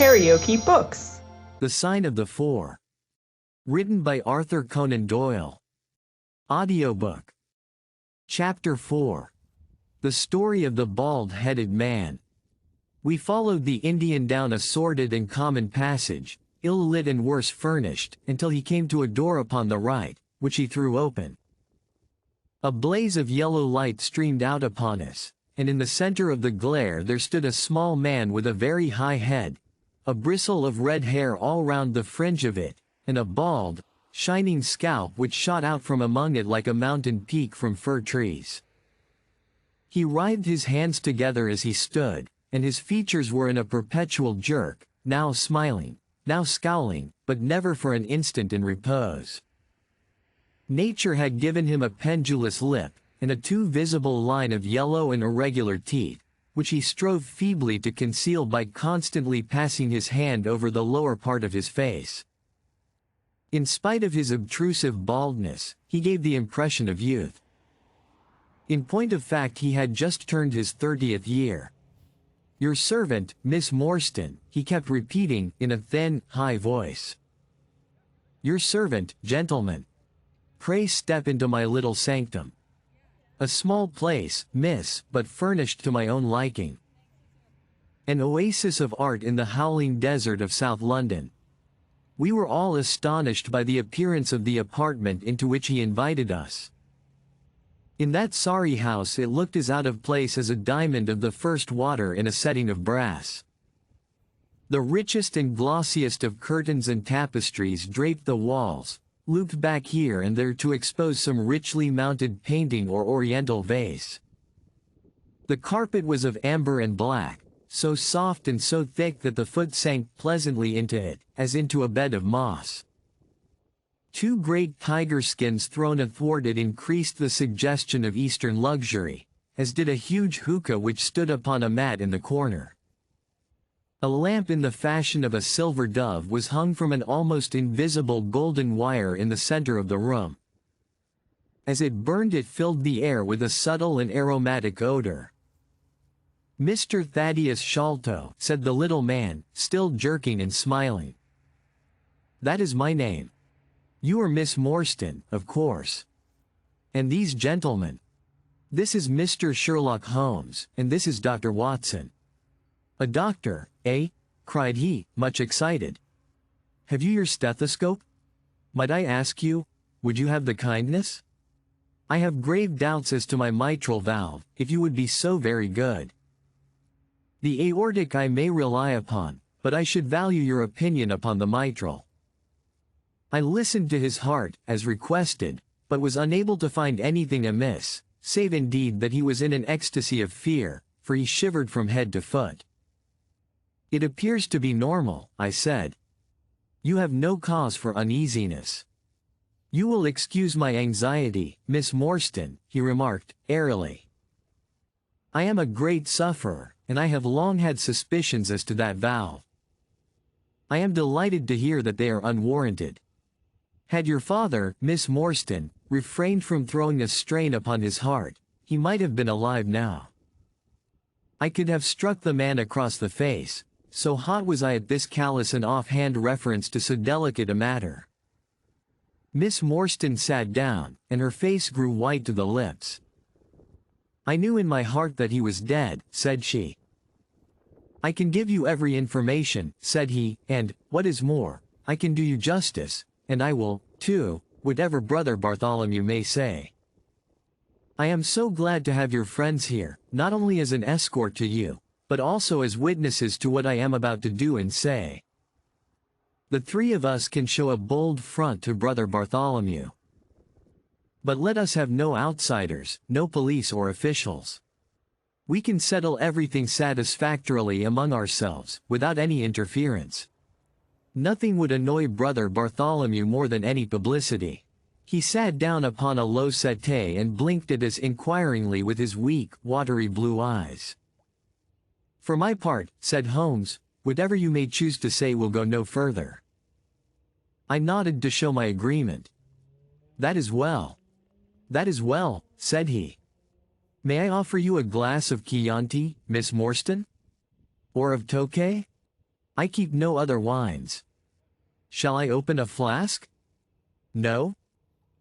KaraokeBooks. The Sign of the Four. Written by Arthur Conan Doyle. Audiobook. Chapter 4. The Story of the Bald-Headed Man. We followed the Indian down a sordid and common passage, ill-lit and worse furnished, until he came to a door upon the right, which he threw open. A blaze of yellow light streamed out upon us, and in the center of the glare there stood a small man with a very high head, a bristle of red hair all round the fringe of it, and a bald, shining scalp which shot out from among it like a mountain peak from fir trees. He writhed his hands together as he stood, and his features were in a perpetual jerk, now smiling, now scowling, but never for an instant in repose. Nature had given him a pendulous lip, and a too visible line of yellow and irregular teeth, which he strove feebly to conceal by constantly passing his hand over the lower part of his face. In spite of his obtrusive baldness, he gave the impression of youth. In point of fact, he had just turned his 30th year. "Your servant, Miss Morstan," he kept repeating, in a thin, high voice. "Your servant, gentlemen. Pray step into my little sanctum. A small place, miss, but furnished to my own liking. An oasis of art in the howling desert of South London." We were all astonished by the appearance of the apartment into which he invited us. In that sorry house it looked as out of place as a diamond of the first water in a setting of brass. The richest and glossiest of curtains and tapestries draped the walls, looped back here and there to expose some richly mounted painting or oriental vase. The carpet was of amber and black, so soft and so thick that the foot sank pleasantly into it, as into a bed of moss. Two great tiger skins thrown athwart it increased the suggestion of Eastern luxury, as did a huge hookah which stood upon a mat in the corner. A lamp in the fashion of a silver dove was hung from an almost invisible golden wire in the center of the room. As it burned it filled the air with a subtle and aromatic odor. "Mr. Thaddeus Sholto," said the little man, still jerking and smiling. "That is my name. You are Miss Morstan, of course. And these gentlemen. This is Mr. Sherlock Holmes, and this is Dr. Watson." "A doctor, eh?" cried he, much excited. "Have you your stethoscope? Might I ask you, would you have the kindness? I have grave doubts as to my mitral valve, if you would be so very good. The aortic I may rely upon, but I should value your opinion upon the mitral." I listened to his heart, as requested, but was unable to find anything amiss, save indeed that he was in an ecstasy of fear, for he shivered from head to foot. "It appears to be normal," I said. "You have no cause for uneasiness." "You will excuse my anxiety, Miss Morstan," he remarked, airily. "I am a great sufferer, and I have long had suspicions as to that valve. I am delighted to hear that they are unwarranted. Had your father, Miss Morstan, refrained from throwing a strain upon his heart, he might have been alive now." I could have struck the man across the face, so hot was I at this callous and off-hand reference to so delicate a matter. Miss Morstan sat down, and her face grew white to the lips. "I knew in my heart that he was dead," said she. "I can give you every information," said he, "and, what is more, I can do you justice, and I will, too, whatever Brother Bartholomew may say. I am so glad to have your friends here, not only as an escort to you, but also as witnesses to what I am about to do and say. The three of us can show a bold front to Brother Bartholomew. But let us have no outsiders, no police or officials. We can settle everything satisfactorily among ourselves, without any interference. Nothing would annoy Brother Bartholomew more than any publicity." He sat down upon a low settee and blinked at us inquiringly with his weak, watery blue eyes. "For my part," said Holmes, "whatever you may choose to say will go no further." I nodded to show my agreement. "That is well. That is well," said he. "May I offer you a glass of Chianti, Miss Morstan? Or of Tokay? I keep no other wines. Shall I open a flask? No?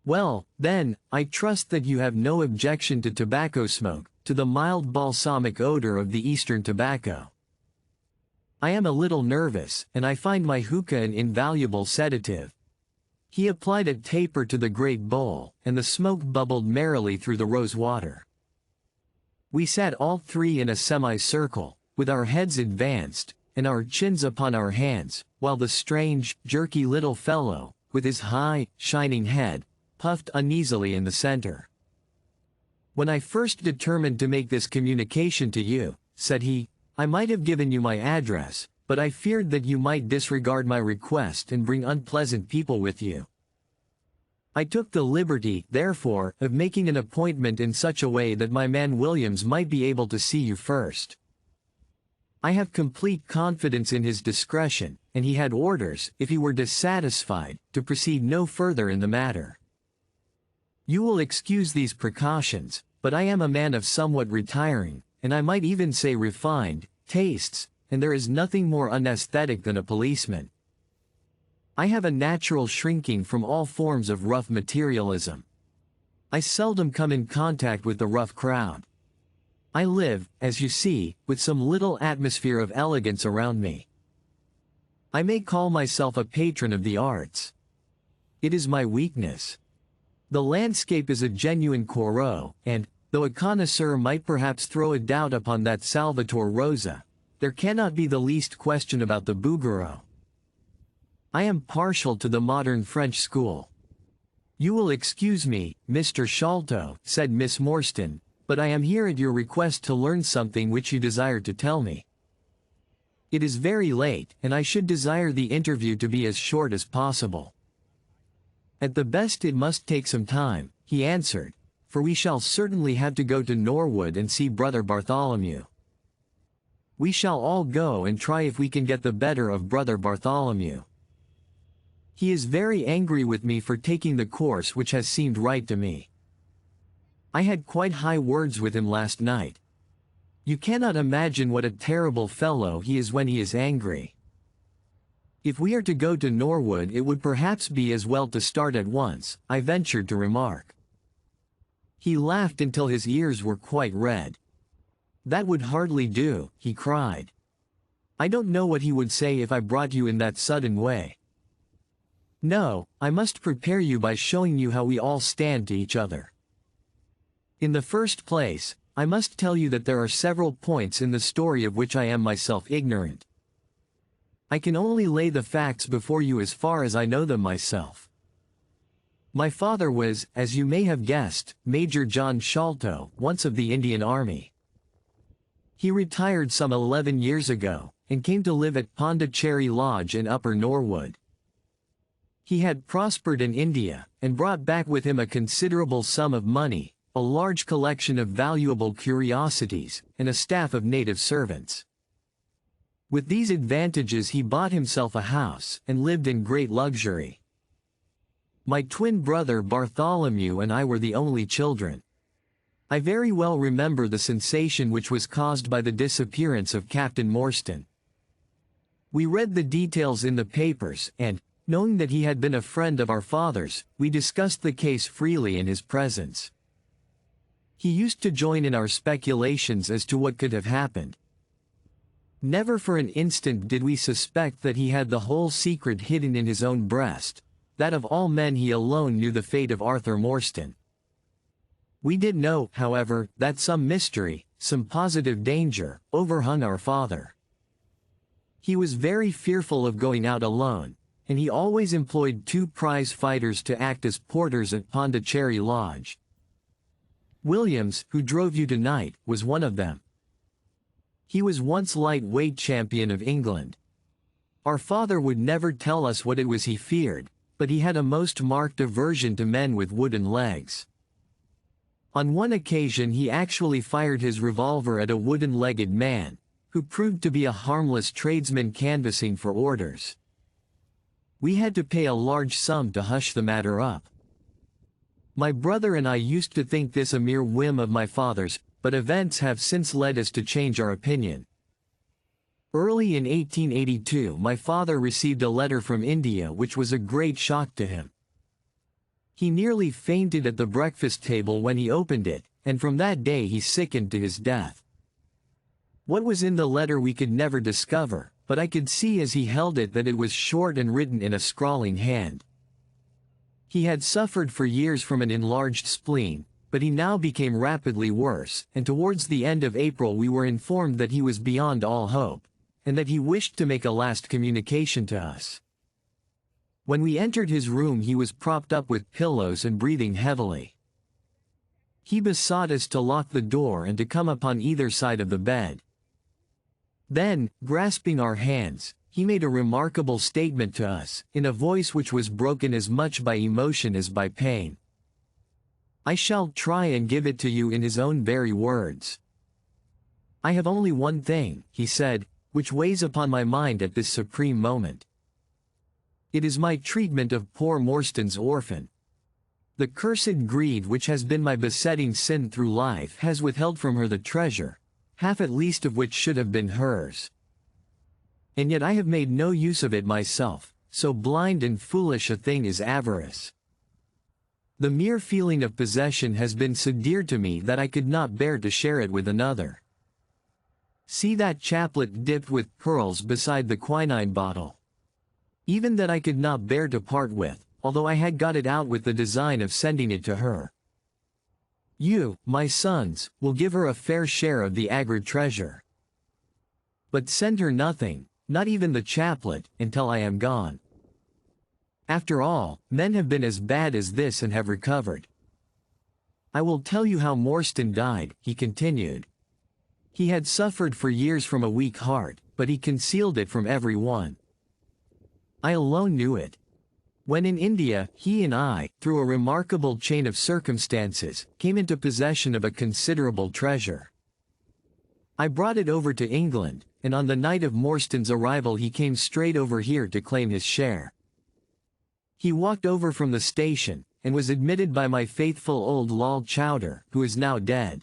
Well, then, I trust that you have no objection to tobacco smoke, to the mild balsamic odor of the Eastern tobacco. I am a little nervous, and I find my hookah an invaluable sedative. He applied a taper to the great bowl, and the smoke bubbled merrily through the rose water. We sat all three in a semicircle, with our heads advanced, and our chins upon our hands, while the strange, jerky little fellow, with his high, shining head, puffed uneasily in the center. "When I first determined to make this communication to you," said he, "I might have given you my address, but I feared that you might disregard my request and bring unpleasant people with you. I took the liberty, therefore, of making an appointment in such a way that my man Williams might be able to see you first. I have complete confidence in his discretion, and he had orders, if he were dissatisfied, to proceed no further in the matter. You will excuse these precautions, but I am a man of somewhat retiring, and I might even say refined, tastes, and there is nothing more unaesthetic than a policeman. I have a natural shrinking from all forms of rough materialism. I seldom come in contact with the rough crowd. I live, as you see, with some little atmosphere of elegance around me. I may call myself a patron of the arts. It is my weakness. The landscape is a genuine Corot, and, though a connoisseur might perhaps throw a doubt upon that Salvator Rosa, there cannot be the least question about the Bouguereau. I am partial to the modern French school. You will excuse me, Mr. Sholto, said Miss Morstan, but I am here at your request to learn something which you desire to tell me. It is very late, and I should desire the interview to be as short as possible. At the best it must take some time, he answered, for we shall certainly have to go to Norwood and see Brother Bartholomew. We shall all go and try if we can get the better of Brother Bartholomew. He is very angry with me for taking the course which has seemed right to me. I had quite high words with him last night. You cannot imagine what a terrible fellow he is when he is angry. If we are to go to Norwood it would perhaps be as well to start at once, I ventured to remark. He laughed until his ears were quite red. That would hardly do, he cried. I don't know what he would say if I brought you in that sudden way. No, I must prepare you by showing you how we all stand to each other. In the first place, I must tell you that there are several points in the story of which I am myself ignorant. I can only lay the facts before you as far as I know them myself. My father was, as you may have guessed, Major John Sholto, once of the Indian Army. He retired some 11 years ago, and came to live at Pondicherry Lodge in Upper Norwood. He had prospered in India, and brought back with him a considerable sum of money, a large collection of valuable curiosities, and a staff of native servants. With these advantages he bought himself a house, and lived in great luxury. My twin brother Bartholomew and I were the only children. I very well remember the sensation which was caused by the disappearance of Captain Morstan. We read the details in the papers, and, knowing that he had been a friend of our father's, we discussed the case freely in his presence. He used to join in our speculations as to what could have happened. Never for an instant did we suspect that he had the whole secret hidden in his own breast, that of all men he alone knew the fate of Arthur Morstan. We did know, however, that some mystery, some positive danger, overhung our father. He was very fearful of going out alone, and he always employed 2 prize fighters to act as porters at Pondicherry Lodge. Williams, who drove you tonight, was one of them. He was once lightweight champion of England. Our father would never tell us what it was he feared, but he had a most marked aversion to men with wooden legs. On one occasion he actually fired his revolver at a wooden-legged man, who proved to be a harmless tradesman canvassing for orders. We had to pay a large sum to hush the matter up. My brother and I used to think this a mere whim of my father's, but events have since led us to change our opinion. Early in 1882 my father received a letter from India which was a great shock to him. He nearly fainted at the breakfast table when he opened it, and from that day he sickened to his death. What was in the letter we could never discover, but I could see as he held it that it was short and written in a scrawling hand. He had suffered for years from an enlarged spleen, but he now became rapidly worse, and towards the end of April we were informed that he was beyond all hope, and that he wished to make a last communication to us. When we entered his room he was propped up with pillows and breathing heavily. He besought us to lock the door and to come upon either side of the bed. Then, grasping our hands, he made a remarkable statement to us, in a voice which was broken as much by emotion as by pain. I shall try and give it to you in his own very words. I have only one thing, he said, which weighs upon my mind at this supreme moment. It is my treatment of poor Morstan's orphan. The cursed greed which has been my besetting sin through life has withheld from her the treasure, half at least of which should have been hers. And yet I have made no use of it myself, so blind and foolish a thing is avarice. The mere feeling of possession has been so dear to me that I could not bear to share it with another. See that chaplet dipped with pearls beside the quinine bottle. Even that I could not bear to part with, although I had got it out with the design of sending it to her. You, my sons, will give her a fair share of the agrid treasure. But send her nothing, not even the chaplet, until I am gone. After all, men have been as bad as this and have recovered. I will tell you how Morstan died, he continued. He had suffered for years from a weak heart, but he concealed it from every one. I alone knew it. When in India, he and I, through a remarkable chain of circumstances, came into possession of a considerable treasure. I brought it over to England, and on the night of Morstan's arrival he came straight over here to claim his share. He walked over from the station, and was admitted by my faithful old Lal Chowdhury, who is now dead.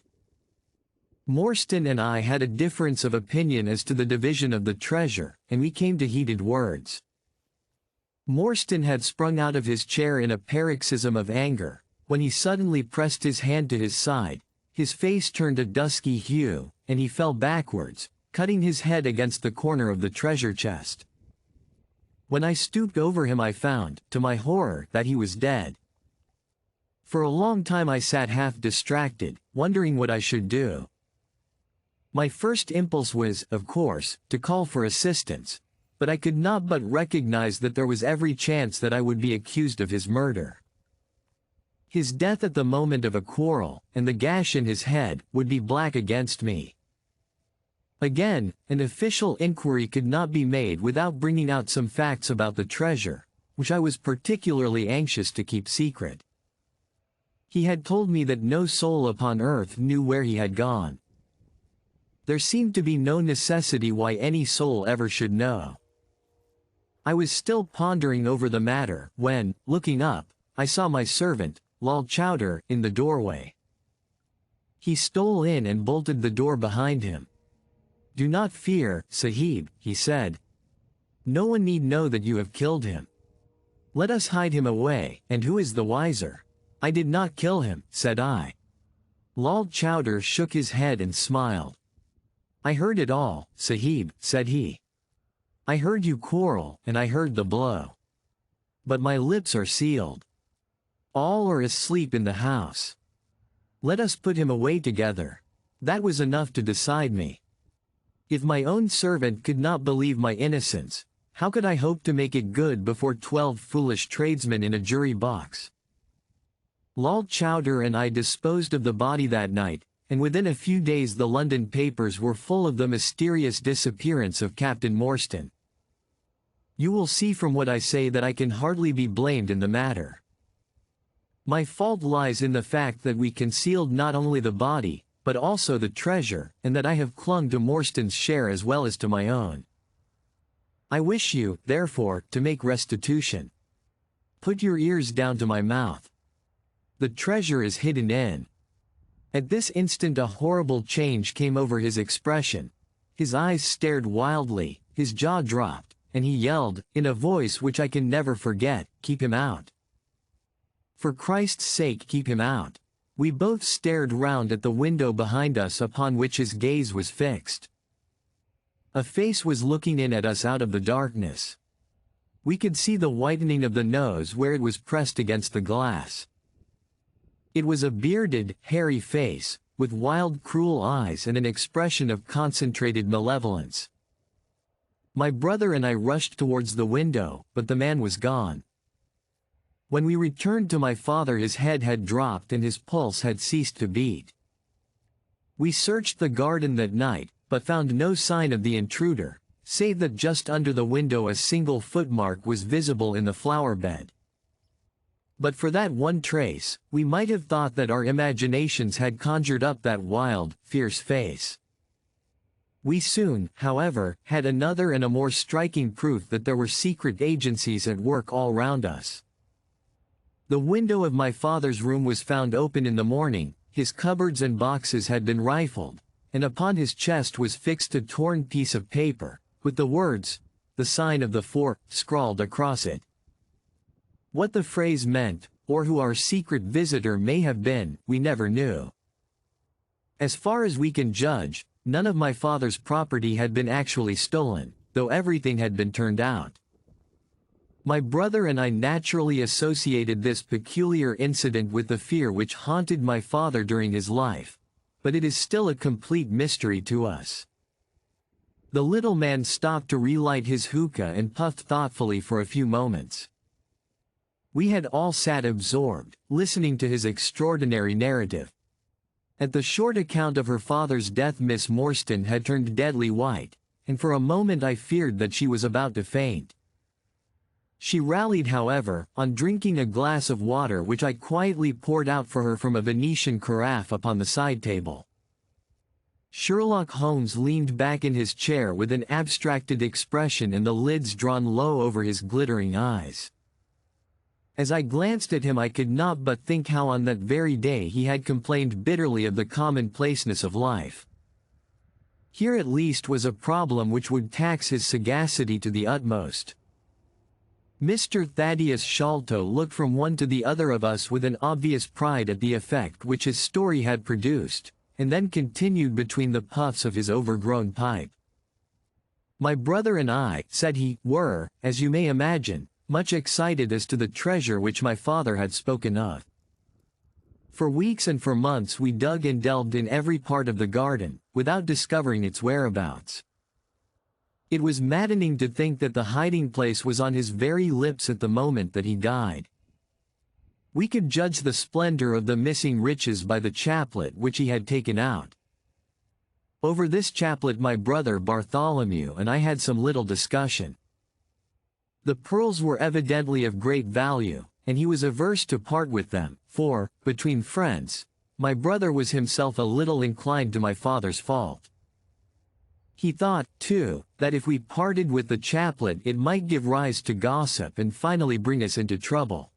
Morstan and I had a difference of opinion as to the division of the treasure, and we came to heated words. Morstan had sprung out of his chair in a paroxysm of anger, when he suddenly pressed his hand to his side, his face turned a dusky hue, and he fell backwards, cutting his head against the corner of the treasure chest. When I stooped over him I found, to my horror, that he was dead. For a long time I sat half distracted, wondering what I should do. My first impulse was, of course, to call for assistance, but I could not but recognize that there was every chance that I would be accused of his murder. His death at the moment of a quarrel, and the gash in his head, would be black against me. Again, an official inquiry could not be made without bringing out some facts about the treasure, which I was particularly anxious to keep secret. He had told me that no soul upon earth knew where he had gone. There seemed to be no necessity why any soul ever should know. I was still pondering over the matter, when, looking up, I saw my servant, Lal Chowdhury, in the doorway. He stole in and bolted the door behind him. "Do not fear, Sahib," he said. "No one need know that you have killed him. Let us hide him away, and who is the wiser?" "I did not kill him," said I. Lal Chowdhury shook his head and smiled. "I heard it all, Sahib," said he. "I heard you quarrel, and I heard the blow. But my lips are sealed. All are asleep in the house. Let us put him away together." That was enough to decide me. If my own servant could not believe my innocence, how could I hope to make it good before 12 foolish tradesmen in a jury box? Lal Chowdhury and I disposed of the body that night, and within a few days the London papers were full of the mysterious disappearance of Captain Morstan. You will see from what I say that I can hardly be blamed in the matter. My fault lies in the fact that we concealed not only the body, but also the treasure, and that I have clung to Morstan's share as well as to my own. I wish you, therefore, to make restitution. Put your ears down to my mouth. The treasure is hidden in. At this instant a horrible change came over his expression. His eyes stared wildly, his jaw dropped, and he yelled, in a voice which I can never forget, "Keep him out. For Christ's sake, keep him out." We both stared round at the window behind us upon which his gaze was fixed. A face was looking in at us out of the darkness. We could see the whitening of the nose where it was pressed against the glass. It was a bearded, hairy face, with wild, cruel eyes and an expression of concentrated malevolence. My brother and I rushed towards the window, but the man was gone. When we returned to my father, his head had dropped and his pulse had ceased to beat. We searched the garden that night, but found no sign of the intruder, save that just under the window a single footmark was visible in the flower bed. But for that one trace, we might have thought that our imaginations had conjured up that wild, fierce face. We soon, however, had another and a more striking proof that there were secret agencies at work all round us. The window of my father's room was found open in the morning, his cupboards and boxes had been rifled, and upon his chest was fixed a torn piece of paper, with the words, "The sign of the fork," scrawled across it. What the phrase meant, or who our secret visitor may have been, we never knew. As far as we can judge, none of my father's property had been actually stolen, though everything had been turned out. My brother and I naturally associated this peculiar incident with the fear which haunted my father during his life, but it is still a complete mystery to us. The little man stopped to relight his hookah and puffed thoughtfully for a few moments. We had all sat absorbed, listening to his extraordinary narrative. At the short account of her father's death, Miss Morstan had turned deadly white, and for a moment I feared that she was about to faint. She rallied, however, on drinking a glass of water which I quietly poured out for her from a Venetian carafe upon the side table. Sherlock Holmes leaned back in his chair with an abstracted expression and the lids drawn low over his glittering eyes. As I glanced at him, I could not but think how on that very day he had complained bitterly of the commonplaceness of life. Here at least was a problem which would tax his sagacity to the utmost. Mr. Thaddeus Sholto looked from one to the other of us with an obvious pride at the effect which his story had produced, and then continued between the puffs of his overgrown pipe. "My brother and I," said he, "were, as you may imagine, much excited as to the treasure which my father had spoken of. For weeks and for months we dug and delved in every part of the garden, without discovering its whereabouts. It was maddening to think that the hiding place was on his very lips at the moment that he died. We could judge the splendor of the missing riches by the chaplet which he had taken out. Over this chaplet my brother Bartholomew and I had some little discussion. The pearls were evidently of great value, and he was averse to part with them, for, between friends, my brother was himself a little inclined to my father's fault. He thought, too, that if we parted with the chaplet it might give rise to gossip and finally bring us into trouble.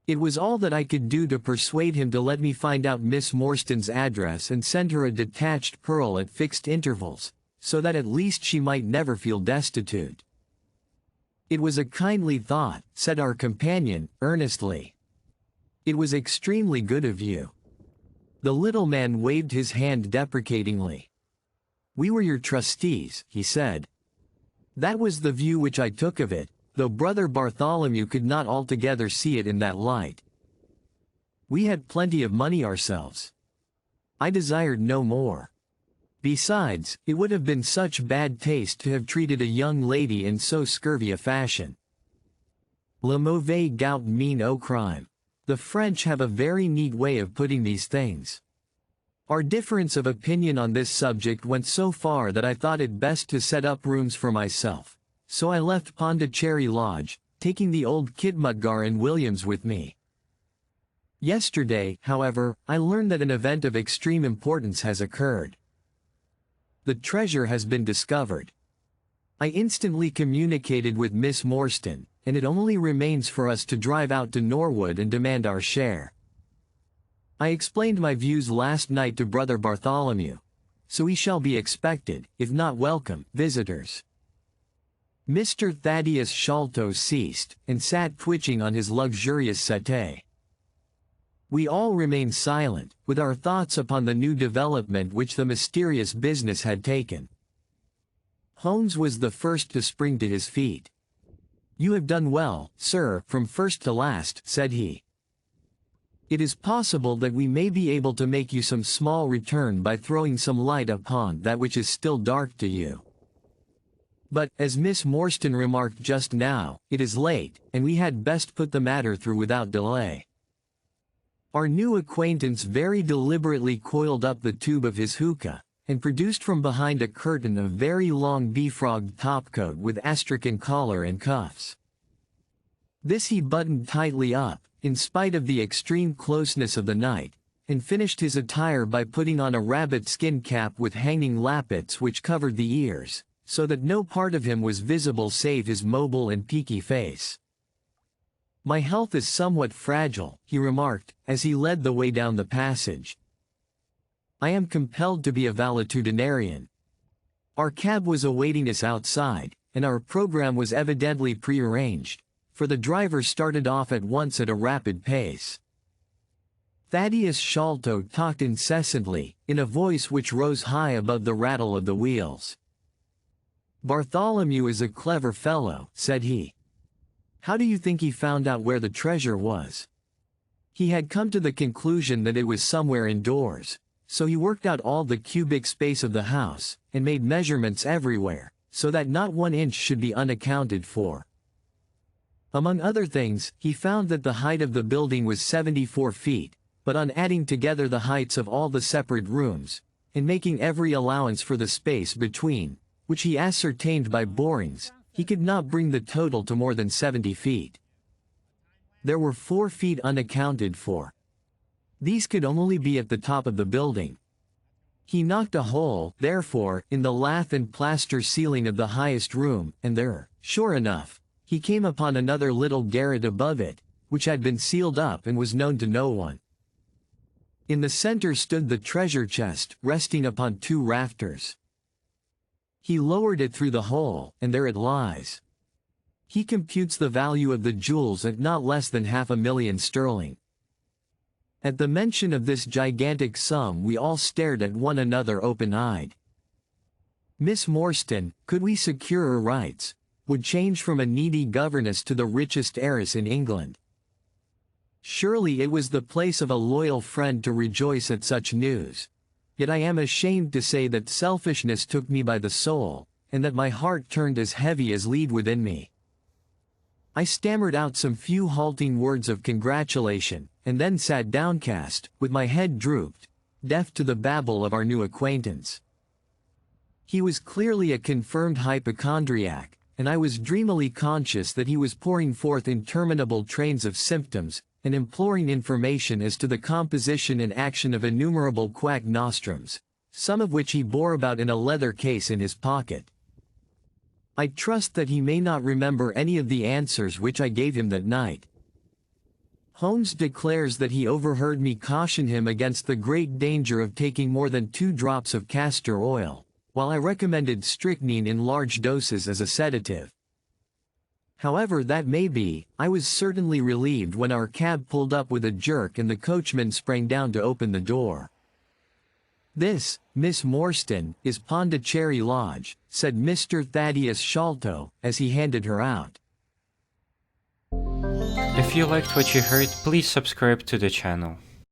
It was all that I could do to persuade him to let me find out Miss Morstan's address and send her a detached pearl at fixed intervals, so that at least she might never feel destitute. "It was a kindly thought," said our companion, earnestly. "It was extremely good of you." The little man waved his hand deprecatingly. "We were your trustees," he said. That was the view which I took of it, though Brother Bartholomew could not altogether see it in that light. We had plenty of money ourselves. I desired no more. Besides, it would have been such bad taste to have treated a young lady in so scurvy a fashion. Le mauvais goût mène au crime. The French have a very neat way of putting these things. Our difference of opinion on this subject went so far that I thought it best to set up rooms for myself, so I left Pondicherry Lodge, taking the old Khitmutgar and Williams with me. Yesterday, however, I learned that an event of extreme importance has occurred. The treasure has been discovered. I instantly communicated with Miss Morstan, and it only remains for us to drive out to Norwood and demand our share. I explained my views last night to Brother Bartholomew. so he shall be expected, if not welcome, visitors." Mr. Thaddeus Sholto ceased, and sat twitching on his luxurious settee. We all remained silent, with our thoughts upon the new development which the mysterious business had taken. Holmes was the first to spring to his feet. "You have done well, sir, from first to last," said he. "It is possible that we may be able to make you some small return by throwing some light upon that which is still dark to you. But, as Miss Morstan remarked just now, it is late, and we had best put the matter through without delay." Our new acquaintance very deliberately coiled up the tube of his hookah, and produced from behind a curtain a very long befrogged topcoat with astrakhan collar and cuffs. This he buttoned tightly up, in spite of the extreme closeness of the night, and finished his attire by putting on a rabbit skin cap with hanging lappets which covered the ears, so that no part of him was visible save his mobile and peaky face. "My health is somewhat fragile," he remarked, as he led the way down the passage. "I am compelled to be a valetudinarian." Our cab was awaiting us outside, and our program was evidently prearranged, for the driver started off at once at a rapid pace. Thaddeus Sholto talked incessantly, in a voice which rose high above the rattle of the wheels. "Bartholomew is a clever fellow," said he. "How do you think he found out where the treasure was? He had come to the conclusion that it was somewhere indoors, so he worked out all the cubic space of the house, and made measurements everywhere, so that not 1 inch should be unaccounted for. Among other things, he found that the height of the building was 74 feet, but on adding together the heights of all the separate rooms, and making every allowance for the space between, which he ascertained by borings, he could not bring the total to more than 70 feet. There were 4 feet unaccounted for. These could only be at the top of the building. He knocked a hole, therefore, in the lath and plaster ceiling of the highest room, and there, sure enough, he came upon another little garret above it, which had been sealed up and was known to no one. In the center stood the treasure chest, resting upon 2 rafters. He lowered it through the hole, and there it lies. He computes the value of the jewels at not less than £500,000 sterling. At the mention of this gigantic sum we all stared at one another open-eyed. Miss Morstan, could we secure her rights, would change from a needy governess to the richest heiress in England. Surely it was the place of a loyal friend to rejoice at such news. Yet I am ashamed to say that selfishness took me by the soul, and that my heart turned as heavy as lead within me. I stammered out some few halting words of congratulation, and then sat downcast, with my head drooped, deaf to the babble of our new acquaintance. He was clearly a confirmed hypochondriac, and I was dreamily conscious that he was pouring forth interminable trains of symptoms, and imploring information as to the composition and action of innumerable quack nostrums, some of which he bore about in a leather case in his pocket. I trust that he may not remember any of the answers which I gave him that night. Holmes declares that he overheard me caution him against the great danger of taking more than 2 drops of castor oil, while I recommended strychnine in large doses as a sedative. However that may be, I was certainly relieved when our cab pulled up with a jerk and the coachman sprang down to open the door. "This, Miss Morstan, is Pondicherry Lodge," said Mr. Thaddeus Sholto, as he handed her out. If you liked what you heard, please subscribe to the channel.